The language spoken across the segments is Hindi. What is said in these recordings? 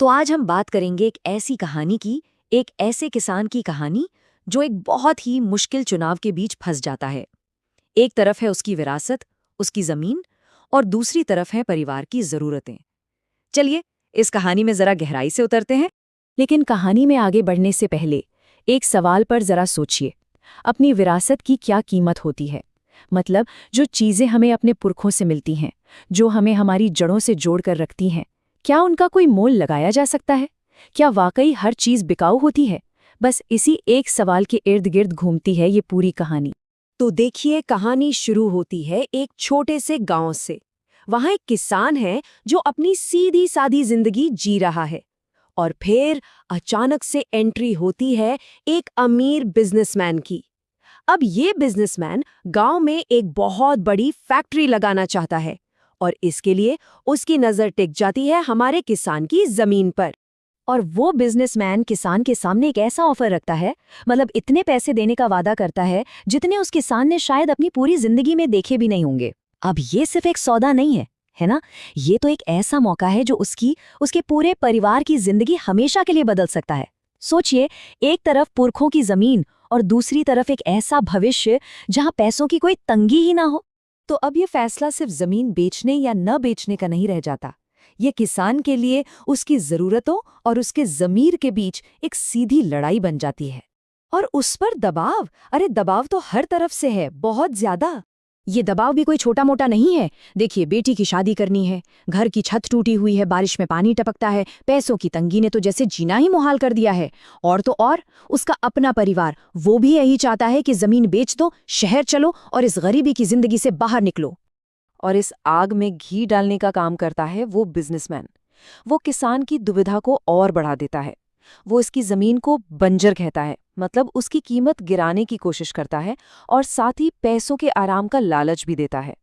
तो आज हम बात करेंगे एक ऐसी कहानी की, एक ऐसे किसान की कहानी जो एक बहुत ही मुश्किल चुनाव के बीच फंस जाता है। एक तरफ है उसकी विरासत, उसकी जमीन, और दूसरी तरफ है परिवार की जरूरतें। चलिए इस कहानी में जरा गहराई से उतरते हैं। लेकिन कहानी में आगे बढ़ने से पहले एक सवाल पर जरा सोचिए। अपनी विरासत की क्या कीमत होती है? मतलब जो चीजें हमें अपने पुरखों से मिलती हैं, जो हमें हमारी जड़ों से जोड़कर रखती हैं, क्या उनका कोई मोल लगाया जा सकता है? क्या वाकई हर चीज बिकाऊ होती है? बस इसी एक सवाल के इर्द गिर्द घूमती है ये पूरी कहानी। तो देखिए, कहानी शुरू होती है एक छोटे से गांव से। वहां एक किसान है जो अपनी सीधी सादी जिंदगी जी रहा है। और फिर अचानक से एंट्री होती है एक अमीर बिजनेसमैन की। अब ये बिजनेसमैन गांव में एक बहुत बड़ी फैक्ट्री लगाना चाहता है, और इसके लिए उसकी नजर टिक जाती है हमारे किसान की जमीन पर। और वो बिजनेसमैन किसान के सामने एक ऐसा ऑफर रखता है, मतलब इतने पैसे देने का वादा करता है जितने उस किसान ने शायद अपनी पूरी जिंदगी में देखे भी नहीं होंगे। अब ये सिर्फ एक सौदा नहीं है ना? ये तो एक ऐसा मौका है जो उसके पूरे परिवार की जिंदगी हमेशा के लिए बदल सकता है। सोचिए, एक तरफ पुरखों की जमीन और दूसरी तरफ एक ऐसा भविष्य जहां पैसों की कोई तंगी ही ना हो। तो अब ये फैसला सिर्फ जमीन बेचने या न बेचने का नहीं रह जाता। ये किसान के लिए उसकी जरूरतों और उसके जमीर के बीच एक सीधी लड़ाई बन जाती है। और उस पर दबाव, अरे दबाव तो हर तरफ से है, बहुत ज्यादा। ये दबाव भी कोई छोटा मोटा नहीं है। देखिए, बेटी की शादी करनी है, घर की छत टूटी हुई है, बारिश में पानी टपकता है, पैसों की तंगी ने तो जैसे जीना ही मुहाल कर दिया है। और तो और उसका अपना परिवार, वो भी यही चाहता है कि जमीन बेच दो, शहर चलो और इस गरीबी की जिंदगी से बाहर निकलो। और इस आग में घी डालने का काम करता है वो बिजनेसमैन। वो किसान की दुविधा को और बढ़ा देता है। वो इसकी जमीन को बंजर कहता है, मतलब उसकी कीमत गिराने की कोशिश करता है, और साथ ही पैसों के आराम का लालच भी देता है।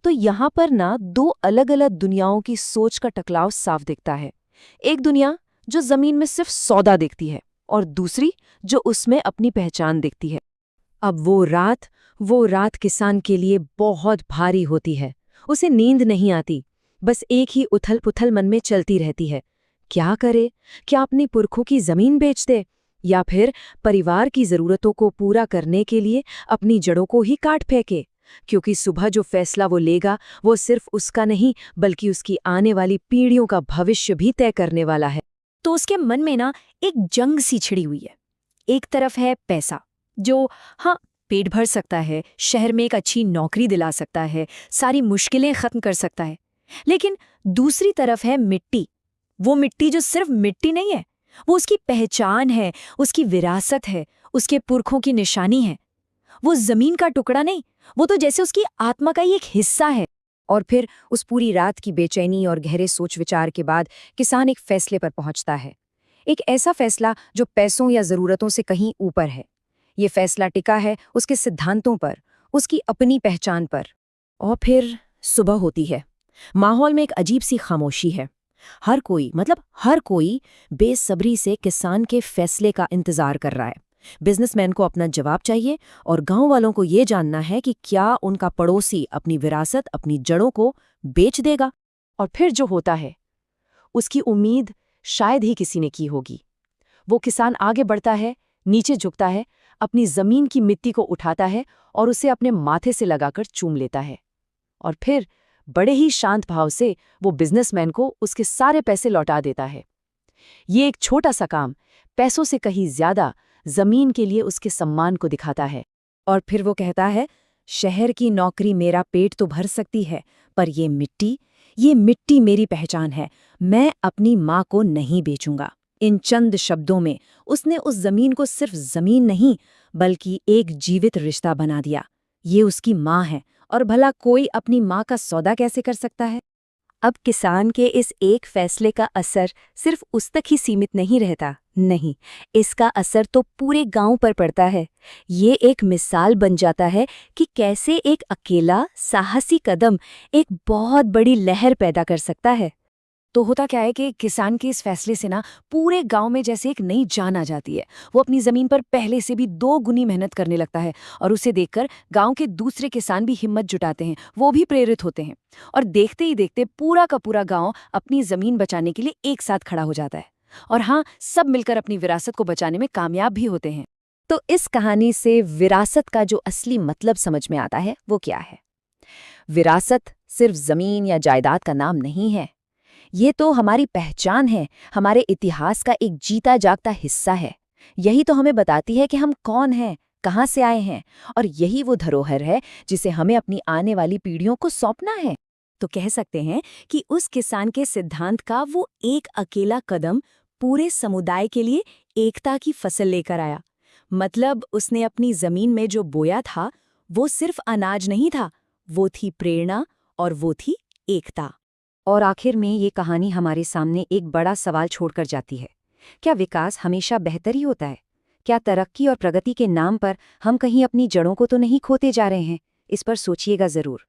तो यहाँ पर ना दो अलग अलग दुनियाओं की सोच का टकराव साफ दिखता है। एक दुनिया जो जमीन में सिर्फ सौदा देखती है, और दूसरी जो उसमें अपनी पहचान देखती है। अब वो रात किसान के लिए बहुत भारी होती है। उसे नींद नहीं आती, बस एक ही उथल पुथल मन में चलती रहती है। क्या करे? क्या अपने पुरखों की जमीन बेच दे, या फिर परिवार की जरूरतों को पूरा करने के लिए अपनी जड़ों को ही काट फेंके? क्योंकि सुबह जो फैसला वो लेगा वो सिर्फ उसका नहीं, बल्कि उसकी आने वाली पीढ़ियों का भविष्य भी तय करने वाला है। तो उसके मन में ना एक जंग सी छिड़ी हुई है। एक तरफ है पैसा, जो हाँ पेट भर सकता है, शहर में एक अच्छी नौकरी दिला सकता है, सारी मुश्किलें खत्म कर सकता है। लेकिन दूसरी तरफ है मिट्टी। वो मिट्टी जो सिर्फ मिट्टी नहीं है, वो उसकी पहचान है, उसकी विरासत है, उसके पुरखों की निशानी है। वो जमीन का टुकड़ा नहीं, वो तो जैसे उसकी आत्मा का ही एक हिस्सा है। और फिर उस पूरी रात की बेचैनी और गहरे सोच विचार के बाद किसान एक फैसले पर पहुंचता है। एक ऐसा फैसला जो पैसों या जरूरतों से कहीं ऊपर है। ये फैसला टिका है उसके सिद्धांतों पर, उसकी अपनी पहचान पर। और फिर सुबह होती है। माहौल में एक अजीब सी खामोशी है। हर कोई बेसब्री से किसान के फैसले का इंतजार कर रहा है। बिजनेसमैन को अपना जवाब चाहिए, और गांव वालों को ये जानना है कि क्या उनका पड़ोसी अपनी विरासत, अपनी जड़ों को बेच देगा। और फिर जो होता है, उसकी उम्मीद शायद ही किसी ने की होगी। वो किसान आगे बढ़ता है, नीचे झुकता है, अपनी जमीन की मिट्टी को उठाता है और उसे अपने माथे से लगाकर चूम लेता है। और फिर बड़े ही शांत भाव से वो बिजनेसमैन को उसके सारे पैसे लौटा देता है। ये एक छोटा सा काम पैसों से कहीं ज्यादा जमीन के लिए उसके सम्मान को दिखाता है। और फिर वो कहता है, शहर की नौकरी मेरा पेट तो भर सकती है, पर ये मिट्टी मेरी पहचान है। मैं अपनी माँ को नहीं बेचूंगा। इन चंद शब्दों में उसने उस जमीन को सिर्फ जमीन नहीं, बल्कि एक जीवित रिश्ता बना दिया। ये उसकी माँ है, और भला कोई अपनी माँ का सौदा कैसे कर सकता है? अब किसान के इस एक फैसले का असर सिर्फ उस तक ही सीमित नहीं रहता। नहीं, इसका असर तो पूरे गांव पर पड़ता है। ये एक मिसाल बन जाता है कि कैसे एक अकेला साहसी कदम एक बहुत बड़ी लहर पैदा कर सकता है। तो होता क्या है कि किसान के इस फैसले से ना पूरे गांव में जैसे एक नई जान आ जाती है। वो अपनी जमीन पर पहले से भी 2 गुनी मेहनत करने लगता है और उसे देखकर गांव के दूसरे किसान भी हिम्मत जुटाते हैं, वो भी प्रेरित होते हैं। और देखते ही देखते पूरा का पूरा गांव अपनी जमीन बचाने के लिए एक साथ खड़ा हो जाता है। और हाँ, सब मिलकर अपनी विरासत को बचाने में कामयाब भी होते हैं। तो इस कहानी से विरासत का जो असली मतलब समझ में आता है वो क्या है? विरासत सिर्फ जमीन या जायदाद का नाम नहीं है। ये तो हमारी पहचान है, हमारे इतिहास का एक जीता जागता हिस्सा है। यही तो हमें बताती है कि हम कौन हैं, कहाँ से आए हैं, और यही वो धरोहर है जिसे हमें अपनी आने वाली पीढ़ियों को सौंपना है। तो कह सकते हैं कि उस किसान के सिद्धांत का वो एक अकेला कदम पूरे समुदाय के लिए एकता की फसल लेकर आया। मतलब उसने अपनी जमीन में जो बोया था वो सिर्फ अनाज नहीं था, वो थी प्रेरणा और वो थी एकता। और आखिर में ये कहानी हमारे सामने एक बड़ा सवाल छोड़कर जाती है। क्या विकास हमेशा बेहतर ही होता है? क्या तरक्की और प्रगति के नाम पर हम कहीं अपनी जड़ों को तो नहीं खोते जा रहे हैं? इस पर सोचिएगा जरूर।